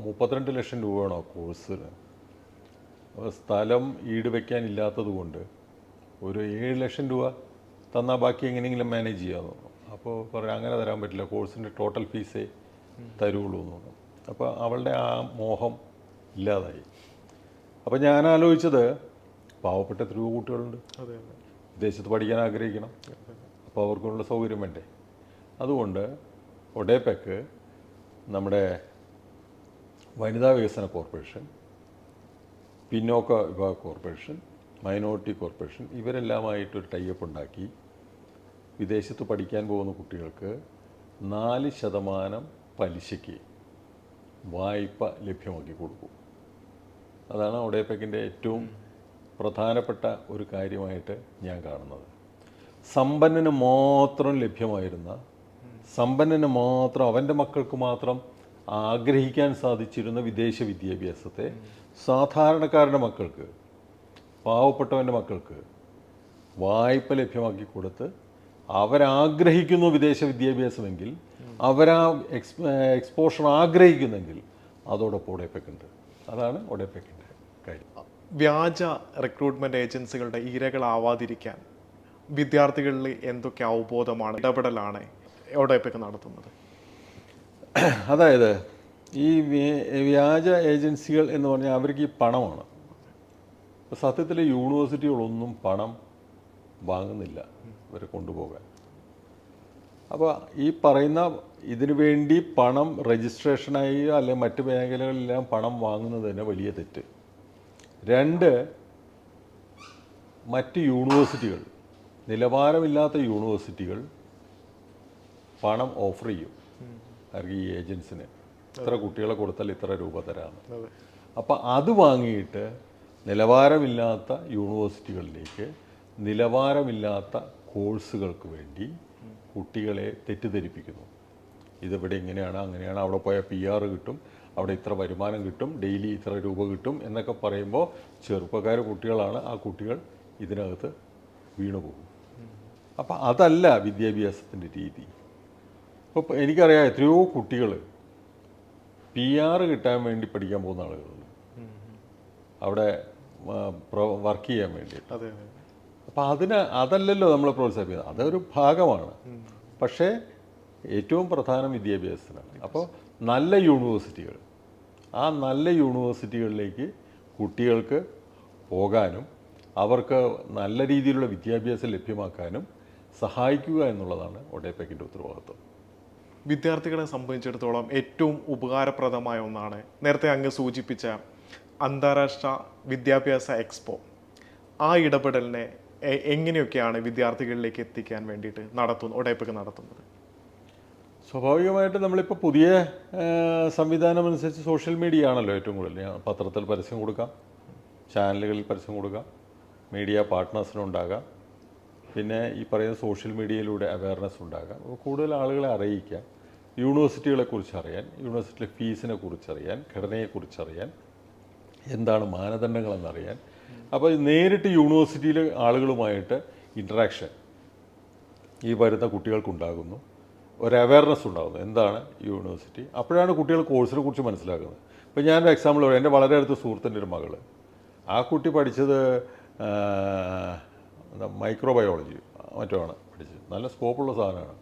32 ലക്ഷം രൂപയാണോ കോഴ്സിന്. അപ്പോൾ സ്ഥലം ഈട് വയ്ക്കാനില്ലാത്തത് കൊണ്ട് ഒരു 7 ലക്ഷം രൂപ തന്നാൽ ബാക്കി എങ്ങനെയെങ്കിലും മാനേജ് ചെയ്യാമെന്ന്. അപ്പോൾ പറയാം അങ്ങനെ തരാൻ പറ്റില്ല, കോഴ്സിൻ്റെ ടോട്ടൽ ഫീസേ തരുള്ളൂ എന്ന് പറഞ്ഞു. അപ്പോൾ അവളുടെ ആ മോഹം ഇല്ലാതായി. അപ്പോൾ ഞാൻ ആലോചിച്ചത്, പാവപ്പെട്ട എത്രയോ കുട്ടികളുണ്ട് വിദേശത്ത് പഠിക്കാൻ ആഗ്രഹിക്കണം, അപ്പോൾ അവർക്കുള്ള സൗകര്യം വേണ്ടേ. അതുകൊണ്ട് ഒഡേപെക്ക്, നമ്മുടെ വനിതാ വികസന കോർപ്പറേഷൻ, പിന്നോക്ക വിഭാഗ കോർപ്പറേഷൻ, മൈനോറിറ്റി കോർപ്പറേഷൻ, ഇവരെല്ലാമായിട്ടൊരു ടൈപ്പ് ഉണ്ടാക്കി വിദേശത്ത് പഠിക്കാൻ പോകുന്ന കുട്ടികൾക്ക് 4% പലിശയ്ക്ക് വായ്പ ലഭ്യമാക്കി കൊടുക്കും. അതാണ് ഒഡേപെക്കിൻ്റെ ഏറ്റവും പ്രധാനപ്പെട്ട ഒരു കാര്യമായിട്ട് ഞാൻ കാണുന്നത്. സമ്പന്നന് മാത്രം ലഭ്യമായിരുന്ന, സമ്പന്നന് മാത്രം, അവൻ്റെ മക്കൾക്ക് മാത്രം ആഗ്രഹിക്കാൻ സാധിച്ചിരുന്ന വിദേശ വിദ്യാഭ്യാസത്തെ സാധാരണക്കാരുടെ മക്കൾക്ക്, പാവപ്പെട്ടവൻ്റെ മക്കൾക്ക് വായ്പ ലഭ്യമാക്കി കൊടുത്ത് അവരാഗ്രഹിക്കുന്നു വിദേശ വിദ്യാഭ്യാസമെങ്കിൽ, അവരാ എക്സ്പോഷർ ആഗ്രഹിക്കുന്നെങ്കിൽ അതോടൊപ്പം ഒഡേപെക്കുണ്ട്. അതാണ് ഒഡേപെക്കിൻ്റെ കാര്യം. വ്യാജ റിക്രൂട്ട്മെൻറ്റ് ഏജൻസികളുടെ ഇരകളാവാതിരിക്കാൻ വിദ്യാർത്ഥികളിൽ എന്തൊക്കെ അവബോധമാണ്, ഇടപെടലാണ് ഒഡേപെക്ക് നടത്തുന്നത്? അതായത് ഈ വ്യാജ ഏജൻസികൾ എന്ന് പറഞ്ഞാൽ അവർക്ക് ഈ പണമാണ്. ഇപ്പോൾ സത്യത്തിൽ യൂണിവേഴ്സിറ്റികളൊന്നും പണം വാങ്ങുന്നില്ല ഇവരെ കൊണ്ടുപോകാൻ. അപ്പോൾ ഈ പറയുന്ന ഇതിനു വേണ്ടി പണം രജിസ്ട്രേഷനായി അല്ലെങ്കിൽ മറ്റ് മേഖലകളിലെല്ലാം പണം വാങ്ങുന്നത് തന്നെ വലിയ തെറ്റ്. 2, മറ്റ് യൂണിവേഴ്സിറ്റികൾ, നിലവാരമില്ലാത്ത യൂണിവേഴ്സിറ്റികൾ പണം ഓഫർ ചെയ്യും അവർക്ക്, ഈ ഏജൻസിന് ഇത്ര കുട്ടികളെ കൊടുത്താൽ ഇത്ര രൂപ തരാമെന്ന്. അപ്പോൾ അത് വാങ്ങിയിട്ട് നിലവാരമില്ലാത്ത യൂണിവേഴ്സിറ്റികളിലേക്ക് നിലവാരമില്ലാത്ത കോഴ്സുകൾക്ക് വേണ്ടി കുട്ടികളെ തെറ്റിദ്ധരിപ്പിക്കുന്നു. ഇതിവിടെ ഇങ്ങനെയാണ് അങ്ങനെയാണ്, അവിടെ പോയാൽ PR കിട്ടും, അവിടെ ഇത്ര വരുമാനം കിട്ടും, ഡെയിലി ഇത്ര രൂപ കിട്ടും എന്നൊക്കെ പറയുമ്പോൾ ചെറുപ്പക്കാർ കുട്ടികളാണ്, ആ കുട്ടികൾ ഇതിനകത്ത് വീണുപോകും. അപ്പം അതല്ല വിദ്യാഭ്യാസത്തിൻ്റെ രീതി. ഇപ്പോൾ എനിക്കറിയാം എത്രയോ കുട്ടികൾ PR കിട്ടാൻ വേണ്ടി പഠിക്കാൻ പോകുന്ന ആളുകളുണ്ട്, അവിടെ വർക്ക് ചെയ്യാൻ വേണ്ടിയിട്ട്. അപ്പോൾ അതല്ലല്ലോ നമ്മൾ പ്രോത്സാഹിപ്പിക്കുന്നത്, അതൊരു ഭാഗമാണ്. പക്ഷേ ഏറ്റവും പ്രധാനം വിദ്യാഭ്യാസത്തിനാണ്. അപ്പോൾ നല്ല യൂണിവേഴ്സിറ്റികൾ, ആ നല്ല യൂണിവേഴ്സിറ്റികളിലേക്ക് കുട്ടികൾക്ക് പോകാനും അവർക്ക് നല്ല രീതിയിലുള്ള വിദ്യാഭ്യാസം ലഭ്യമാക്കാനും സഹായിക്കുക എന്നുള്ളതാണ് ഒഡേപെക്കിൻ്റെ ഉത്തരവാദിത്വം. വിദ്യാർത്ഥികളെ സംബന്ധിച്ചിടത്തോളം ഏറ്റവും ഉപകാരപ്രദമായ ഒന്നാണ് നേരത്തെ അങ്ങ് സൂചിപ്പിച്ച അന്താരാഷ്ട്ര വിദ്യാഭ്യാസ എക്സ്പോ. ആ ഇടപെടലിനെ എങ്ങനെയൊക്കെയാണ് വിദ്യാർത്ഥികളിലേക്ക് എത്തിക്കാൻ വേണ്ടിയിട്ട് ഒഡേപെക്ക് നടത്തുന്നത്? സ്വാഭാവികമായിട്ട് നമ്മളിപ്പോൾ പുതിയ സംവിധാനം അനുസരിച്ച് സോഷ്യൽ മീഡിയ ആണല്ലോ ഏറ്റവും കൂടുതൽ. പത്രത്തിൽ പരസ്യം കൊടുക്കാം, ചാനലുകളിൽ പരസ്യം കൊടുക്കാം, മീഡിയ പാർട്ട്നേഴ്സിനുണ്ടാകാം, പിന്നെ ഈ പറയുന്ന സോഷ്യൽ മീഡിയയിലൂടെ അവയർനെസ് ഉണ്ടാകാം. കൂടുതൽ ആളുകളെ അറിയിക്കാം, യൂണിവേഴ്സിറ്റികളെക്കുറിച്ച് അറിയാൻ, യൂണിവേഴ്സിറ്റിയിലെ ഫീസിനെ കുറിച്ചറിയാൻ, ഘടനയെക്കുറിച്ചറിയാൻ, എന്താണ് മാനദണ്ഡങ്ങളെന്നറിയാൻ. അപ്പോൾ നേരിട്ട് യൂണിവേഴ്സിറ്റിയിലെ ആളുകളുമായിട്ട് ഇൻട്രാക്ഷൻ ഈ വരുന്ന കുട്ടികൾക്കുണ്ടാകുന്നു, ഒരു അവയർനെസ് ഉണ്ടാകുന്നു എന്താണ് യൂണിവേഴ്സിറ്റി. അപ്പോഴാണ് കുട്ടികൾ കോഴ്സിനെ കുറിച്ച് മനസ്സിലാക്കുന്നത്. ഇപ്പോൾ ഞാനൊരു എക്സാമ്പിൾ പറയാം. എൻ്റെ വളരെ അടുത്ത സുഹൃത്തിൻ്റെ ഒരു മകൾ, ആ കുട്ടി പഠിച്ചത് മൈക്രോബയോളജി മറ്റോ ആണ് പഠിച്ചത്. നല്ല സ്കോപ്പുള്ള സാധനമാണ്.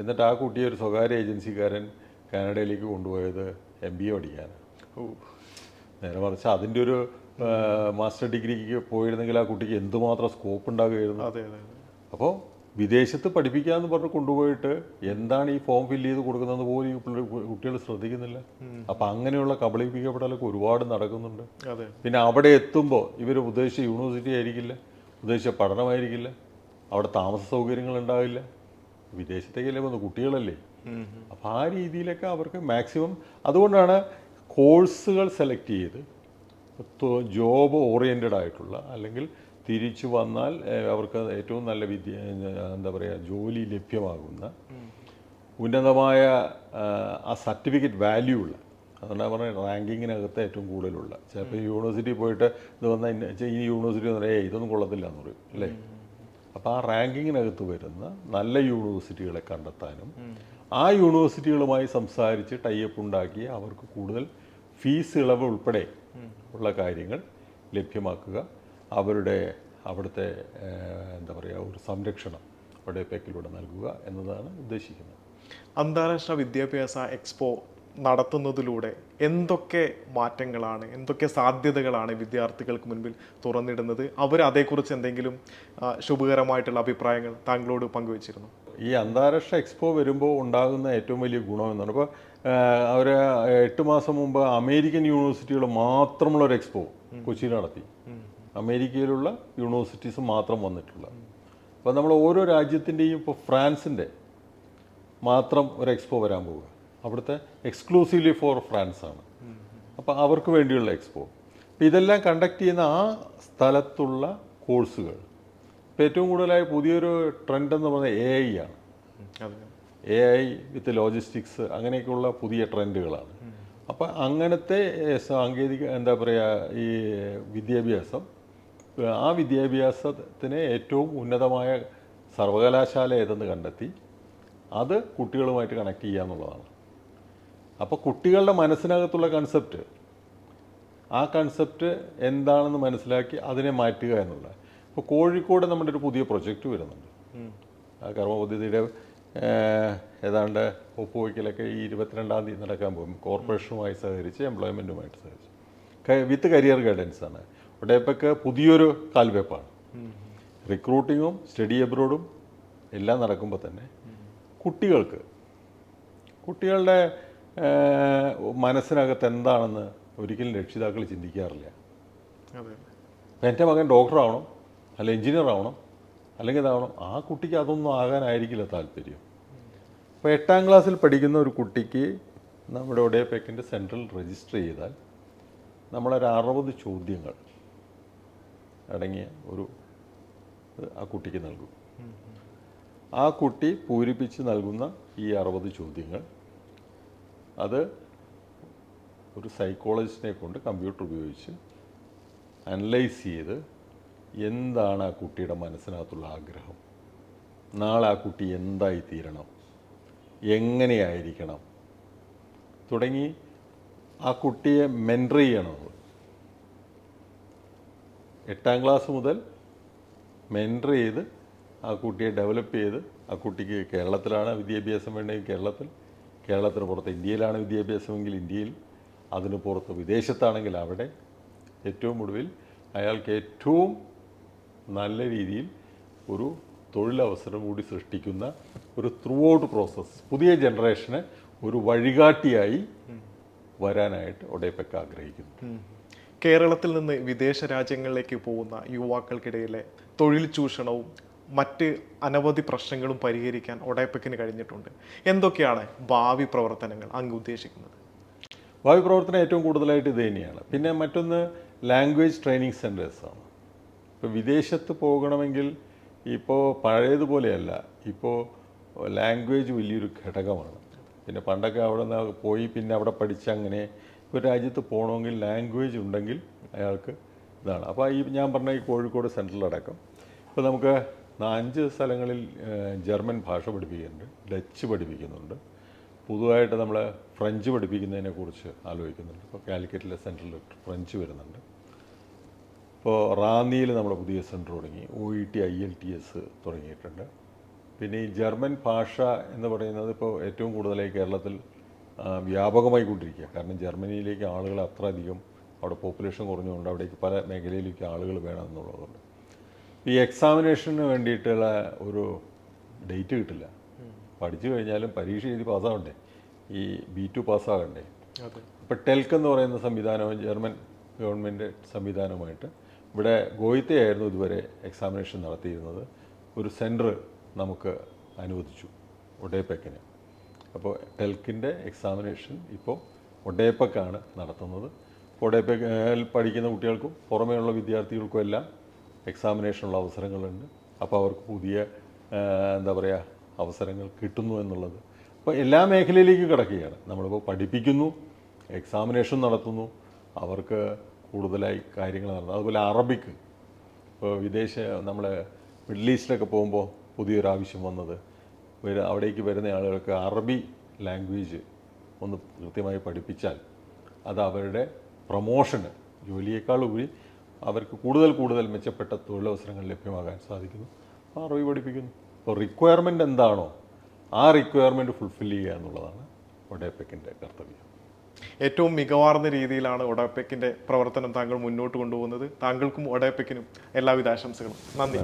എന്നിട്ട് ആ കുട്ടിയെ ഒരു സ്വകാര്യ ഏജൻസിക്കാരൻ കാനഡയിലേക്ക് കൊണ്ടുപോയത് MBA പഠിക്കാനാണ്. നേരെ മറിച്ച് അതിൻ്റെ ഒരു മാസ്റ്റർ ഡിഗ്രിക്ക് പോയിരുന്നെങ്കിൽ ആ കുട്ടിക്ക് എന്തുമാത്രം സ്കോപ്പ് ഉണ്ടാകുമായിരുന്നു. അപ്പോൾ വിദേശത്ത് പഠിപ്പിക്കാമെന്ന് പറഞ്ഞ് കൊണ്ടുപോയിട്ട് എന്താണ് ഈ ഫോം ഫില്ല് ചെയ്ത് കൊടുക്കുന്നത് പോലും ഈ കുട്ടികൾ ശ്രദ്ധിക്കുന്നില്ല. അപ്പം അങ്ങനെയുള്ള കബളിപ്പിക്കപ്പെടലൊക്കെ ഒരുപാട് നടക്കുന്നുണ്ട്. പിന്നെ അവിടെ എത്തുമ്പോൾ ഇവർ ഉദ്ദേശിച്ച യൂണിവേഴ്സിറ്റി ആയിരിക്കില്ല, ഉദ്ദേശിച്ച പഠനമായിരിക്കില്ല, അവിടെ താമസ സൗകര്യങ്ങൾ ഉണ്ടാവില്ല. വിദേശത്തേക്കല്ലേ വന്നു കുട്ടികളല്ലേ. അപ്പം ആ രീതിയിലൊക്കെ അവർക്ക് മാക്സിമം, അതുകൊണ്ടാണ് കോഴ്സുകൾ സെലക്ട് ചെയ്ത് ജോബ് ഓറിയൻറ്റഡ് ആയിട്ടുള്ള, അല്ലെങ്കിൽ തിരിച്ചു വന്നാൽ അവർക്ക് ഏറ്റവും നല്ല എന്താ പറയുക, ജോലി ലഭ്യമാകുന്ന ഉന്നതമായ ആ സർട്ടിഫിക്കറ്റ് വാല്യൂ ഉള്ള, അതുകൊണ്ടാണ് പറഞ്ഞത് റാങ്കിങ്ങിനകത്ത് ഏറ്റവും കൂടുതലുള്ള. ചിലപ്പോൾ യൂണിവേഴ്സിറ്റി പോയിട്ട് ഇത് വന്നാൽ ഈ യൂണിവേഴ്സിറ്റി എന്ന് പറയാം ഇതൊന്നും കൊള്ളത്തില്ല എന്ന് പറയും അല്ലേ. അപ്പോൾ ആ റാങ്കിങ്ങിനകത്ത് വരുന്ന നല്ല യൂണിവേഴ്സിറ്റികളെ കണ്ടെത്താനും ആ യൂണിവേഴ്സിറ്റികളുമായി സംസാരിച്ച് ടൈപ്പ് ഉണ്ടാക്കി അവർക്ക് കൂടുതൽ ഫീസ് ഇളവ് ഉൾപ്പെടെ ഉള്ള കാര്യങ്ങൾ ലഭ്യമാക്കുക, അവിടുത്തെ എന്താ പറയുക ഒരു സംരക്ഷണം ഒഡെപെക്കിലൂടെ നൽകുക എന്നതാണ് ഉദ്ദേശിക്കുന്നത്. അന്താരാഷ്ട്ര വിദ്യാഭ്യാസ എക്സ്പോ നടത്തുന്നതിലൂടെ എന്തൊക്കെ മാറ്റങ്ങളാണ്, എന്തൊക്കെ സാധ്യതകളാണ് വിദ്യാർത്ഥികൾക്ക് മുൻപിൽ തുറന്നിടുന്നത്? അവർ അതേക്കുറിച്ച് എന്തെങ്കിലും ശുഭകരമായിട്ടുള്ള അഭിപ്രായങ്ങൾ താങ്കളോട് പങ്കുവച്ചിരുന്നു? ഈ അന്താരാഷ്ട്ര എക്സ്പോ വരുമ്പോൾ ഉണ്ടാകുന്ന ഏറ്റവും വലിയ ഗുണം എന്നാണ്, ഇപ്പോൾ അവർ 8 മാസം മുമ്പ് അമേരിക്കൻ യൂണിവേഴ്സിറ്റികൾ മാത്രമുള്ള ഒരു എക്സ്പോ കൊച്ചിയിൽ നടത്തി. അമേരിക്കയിലുള്ള യൂണിവേഴ്സിറ്റീസ് മാത്രം വന്നിട്ടുള്ള. അപ്പോൾ നമ്മൾ ഓരോ രാജ്യത്തിൻ്റെയും, ഇപ്പോൾ ഫ്രാൻസിൻ്റെ മാത്രം ഒരു എക്സ്പോ വരാൻ പോവുക, അവിടുത്തെ എക്സ്ക്ലൂസീവ്ലി ഫോർ ഫ്രാൻസ് ആണ്. അപ്പോൾ അവർക്ക് വേണ്ടിയുള്ള എക്സ്പോ. അപ്പോൾ ഇതെല്ലാം കണ്ടക്ട് ചെയ്യുന്ന ആ സ്ഥലത്തുള്ള കോഴ്സുകൾ, ഇപ്പോൾ ഏറ്റവും കൂടുതലായി പുതിയൊരു ട്രെൻഡ് എന്ന് പറയുന്നത് AI ആണ്. AI വിത്ത് ലോജിസ്റ്റിക്സ്, അങ്ങനെയൊക്കെയുള്ള പുതിയ ട്രെൻഡുകളാണ്. അപ്പോൾ അങ്ങനത്തെ സാങ്കേതിക എന്താ പറയുക, ഈ വിദ്യാഭ്യാസം, ആ വിദ്യാഭ്യാസത്തിന് ഏറ്റവും ഉന്നതമായ സർവകലാശാല ഏതെന്ന് കണ്ടെത്തി അത് കുട്ടികളുമായിട്ട് കണക്ട് ചെയ്യുക എന്നുള്ളതാണ്. അപ്പോൾ കുട്ടികളുടെ മനസ്സിനകത്തുള്ള കൺസെപ്റ്റ്, ആ കൺസെപ്റ്റ് എന്താണെന്ന് മനസ്സിലാക്കി അതിനെ മാറ്റുക എന്നുള്ള. ഇപ്പോൾ കോഴിക്കോട് നമ്മുടെ ഒരു പുതിയ പ്രൊജക്റ്റ് വരുന്നുണ്ട്. ആ കർമ്മപദ്ധതിയുടെ ഏതാണ്ട് ഒപ്പുവയ്ക്കലൊക്കെ ഈ 22-ാം തീയതി നടക്കാൻ പോകും. കോർപ്പറേഷനുമായി സഹകരിച്ച്, എംപ്ലോയ്മെൻറ്റുമായിട്ട് സഹകരിച്ച് വിത്ത് കരിയർ ഗൈഡൻസ് ആണ്. ഒഡെപെക്ക് പുതിയൊരു കാൽവെപ്പാണ്. റിക്രൂട്ടിങ്ങും സ്റ്റഡി അബ്രോഡും എല്ലാം നടക്കുമ്പോൾ തന്നെ കുട്ടികളുടെ മനസ്സിനകത്ത് എന്താണെന്ന് ഒരിക്കലും രക്ഷിതാക്കൾ ചിന്തിക്കാറില്ല. അപ്പം എൻ്റെ മകൻ ഡോക്ടറാവണം, അല്ലെങ്കിൽ എഞ്ചിനീയർ ആവണം, അല്ലെങ്കിൽ ഇതാവണം. ആ കുട്ടിക്ക് അതൊന്നും ആകാനായിരിക്കില്ല താല്പര്യം. അപ്പോൾ 8-ാം ക്ലാസ്സിൽ പഠിക്കുന്ന ഒരു കുട്ടിക്ക് നമ്മുടെ ഒഡെപെക്കിൻ്റെ സെൻട്രൽ രജിസ്റ്റർ ചെയ്താൽ നമ്മളൊരു 60 ചോദ്യങ്ങൾ അടങ്ങിയ ആ കുട്ടിക്ക് നൽകും. ആ കുട്ടി പൂരിപ്പിച്ച് നൽകുന്ന ഈ 60 ചോദ്യങ്ങൾ അത് ഒരു സൈക്കോളജിസ്റ്റിനെ കൊണ്ട് കമ്പ്യൂട്ടർ ഉപയോഗിച്ച് അനലൈസ് ചെയ്ത് എന്താണ് ആ കുട്ടിയുടെ മനസ്സിനകത്തുള്ള ആഗ്രഹം, നാളെ ആ കുട്ടി എന്തായി തീരണം, എങ്ങനെയായിരിക്കണം തുടങ്ങി ആ കുട്ടിയെ മെൻറ്റർ ചെയ്യണം. 8-ാം ക്ലാസ് മുതൽ മെൻറ്റർ ചെയ്ത് ആ കുട്ടിയെ ഡെവലപ്പ് ചെയ്ത്, ആ കുട്ടിക്ക് കേരളത്തിലാണ് വിദ്യാഭ്യാസം വേണ്ടെങ്കിൽ കേരളത്തിന് പുറത്ത്, ഇന്ത്യയിലാണ് വിദ്യാഭ്യാസമെങ്കിൽ ഇന്ത്യയിൽ, അതിന് പുറത്ത് വിദേശത്താണെങ്കിൽ അവിടെ, ഏറ്റവും ഒടുവിൽ അയാൾക്ക് ഏറ്റവും നല്ല രീതിയിൽ ഒരു തൊഴിലവസരം കൂടി സൃഷ്ടിക്കുന്ന ഒരു ത്രൂ ഔട്ട് പ്രോസസ്സ്, പുതിയ ജനറേഷന് ഒരു വഴികാട്ടിയായി വരാനായിട്ട് ഒഡെപെക്ക് ആഗ്രഹിക്കുന്നു. കേരളത്തിൽ നിന്ന് വിദേശ രാജ്യങ്ങളിലേക്ക് പോകുന്ന യുവാക്കൾക്കിടയിലെ തൊഴിൽ ചൂഷണവും മറ്റ് അനവധി പ്രശ്നങ്ങളും പരിഹരിക്കാൻ ഒഡെപെക്കിന് കഴിഞ്ഞിട്ടുണ്ട്. എന്തൊക്കെയാണ് ഭാവി പ്രവർത്തനങ്ങൾ അങ്ങ് ഉദ്ദേശിക്കുന്നത്? ഭാവി പ്രവർത്തനം ഏറ്റവും കൂടുതലായിട്ട് ഇത് തന്നെയാണ്. പിന്നെ മറ്റൊന്ന് ലാംഗ്വേജ് ട്രെയിനിങ് സെൻറ്റേഴ്സാണ്. ഇപ്പോൾ വിദേശത്ത് പോകണമെങ്കിൽ ഇപ്പോൾ പഴയതുപോലെയല്ല, ഇപ്പോൾ ലാംഗ്വേജ് വലിയൊരു ഘടകമാണ്. പിന്നെ പണ്ടൊക്കെ അവിടെ നിന്ന് പോയി പിന്നെ അവിടെ പഠിച്ച് അങ്ങനെ ഒരു രാജ്യത്ത് പോകണമെങ്കിൽ ലാംഗ്വേജ് ഉണ്ടെങ്കിൽ അയാൾക്ക് ഇതാണ്. അപ്പോൾ ഈ ഞാൻ പറഞ്ഞ ഈ കോഴിക്കോട് സെൻട്രലടക്കം ഇപ്പോൾ നമുക്ക് 5 സ്ഥലങ്ങളിൽ ജർമ്മൻ ഭാഷ പഠിപ്പിക്കുന്നുണ്ട്, ഡച്ച് പഠിപ്പിക്കുന്നുണ്ട്, പുതുതായിട്ട് നമ്മൾ ഫ്രഞ്ച് പഠിപ്പിക്കുന്നതിനെക്കുറിച്ച് ആലോചിക്കുന്നുണ്ട്. ഇപ്പോൾ കാലിക്കറ്റിലെ സെൻട്രൽ ഫ്രഞ്ച് വരുന്നുണ്ട്. ഇപ്പോൾ റാന്നിയിൽ നമ്മുടെ പുതിയ സെൻറ്റർ തുടങ്ങി, OET IELTS തുടങ്ങിയിട്ടുണ്ട്. പിന്നെ ഈ ജർമ്മൻ ഭാഷ എന്ന് പറയുന്നത് ഇപ്പോൾ ഏറ്റവും കൂടുതലായി കേരളത്തിൽ വ്യാപകമായി കൊണ്ടിരിക്കുക. കാരണം ജർമ്മനിയിലേക്ക് ആളുകൾ അത്ര അധികം അവിടെ പോപ്പുലേഷൻ കുറഞ്ഞുകൊണ്ട് അവിടേക്ക് പല മേഖലയിലേക്ക് ആളുകൾ വേണമെന്നുള്ളതുകൊണ്ട് ഈ എക്സാമിനേഷന് വേണ്ടിയിട്ടുള്ള ഒരു ഡേറ്റ് കിട്ടില്ല. പഠിച്ചു കഴിഞ്ഞാലും പരീക്ഷ എഴുതി പാസ്സാവണ്ടേ, ഈ B2 പാസ്സാകണ്ടേ. ഇപ്പോൾ ടെൽക്ക് എന്ന് പറയുന്ന സംവിധാനവും ജർമ്മൻ ഗവൺമെൻറ് സംവിധാനവുമായിട്ട് ഇവിടെ ഗോയിത്തയായിരുന്നു ഇതുവരെ എക്സാമിനേഷൻ നടത്തിയിരുന്നത്. ഒരു സെൻറ്റർ നമുക്ക് അനുവദിച്ചു ഒഡേപെക്കിന്. അപ്പോൾ ടെൽക്കിൻ്റെ എക്സാമിനേഷൻ ഇപ്പോൾ ഒഡേപെക്കാണ് നടത്തുന്നത്. ഒഡേപെക്കിൽ പഠിക്കുന്ന കുട്ടികൾക്കും പുറമേയുള്ള വിദ്യാർത്ഥികൾക്കും എല്ലാം എക്സാമിനേഷനുള്ള അവസരങ്ങളുണ്ട്. അപ്പോൾ അവർക്ക് പുതിയ എന്താ പറയുക അവസരങ്ങൾ കിട്ടുന്നു എന്നുള്ളത് അപ്പോൾ എല്ലാ മേഖലയിലേക്കും കിടക്കുകയാണ്. നമ്മളിപ്പോൾ പഠിപ്പിക്കുന്നു, എക്സാമിനേഷൻ നടത്തുന്നു, അവർക്ക് കൂടുതലായി കാര്യങ്ങൾ നടത്തുന്നു. അതുപോലെ അറബിക്ക് ഇപ്പോൾ നമ്മൾ മിഡിൽ ഈസ്റ്റിലൊക്കെ പോകുമ്പോൾ പുതിയൊരു ആവശ്യം വന്നത് അവിടേക്ക് വരുന്ന ആളുകൾക്ക് അറബി ലാംഗ്വേജ് ഒന്ന് കൃത്യമായി പഠിപ്പിച്ചാൽ അത് അവരുടെ പ്രൊമോഷന് ജോലിയേക്കാളുപരി അവർക്ക് കൂടുതൽ മെച്ചപ്പെട്ട തൊഴിലവസരങ്ങൾ ലഭ്യമാകാൻ സാധിക്കുന്നു. അപ്പോൾ അറബി പഠിപ്പിക്കുന്നു. അപ്പോൾ റിക്വയർമെൻറ്റ് എന്താണോ ആ റിക്വയർമെൻറ്റ് ഫുൾഫിൽ ചെയ്യുക എന്നുള്ളതാണ് ഒഡേപെക്കിൻ്റെ കർത്തവ്യം. ഏറ്റവും മികവാർന്ന രീതിയിലാണ് ഒഡേപെക്കിൻ്റെ പ്രവർത്തനം താങ്കൾ മുന്നോട്ട് കൊണ്ടുപോകുന്നത്. താങ്കൾക്കും ഒഡേപെക്കിനും എല്ലാവിധ ആശംസകളും. നന്ദി.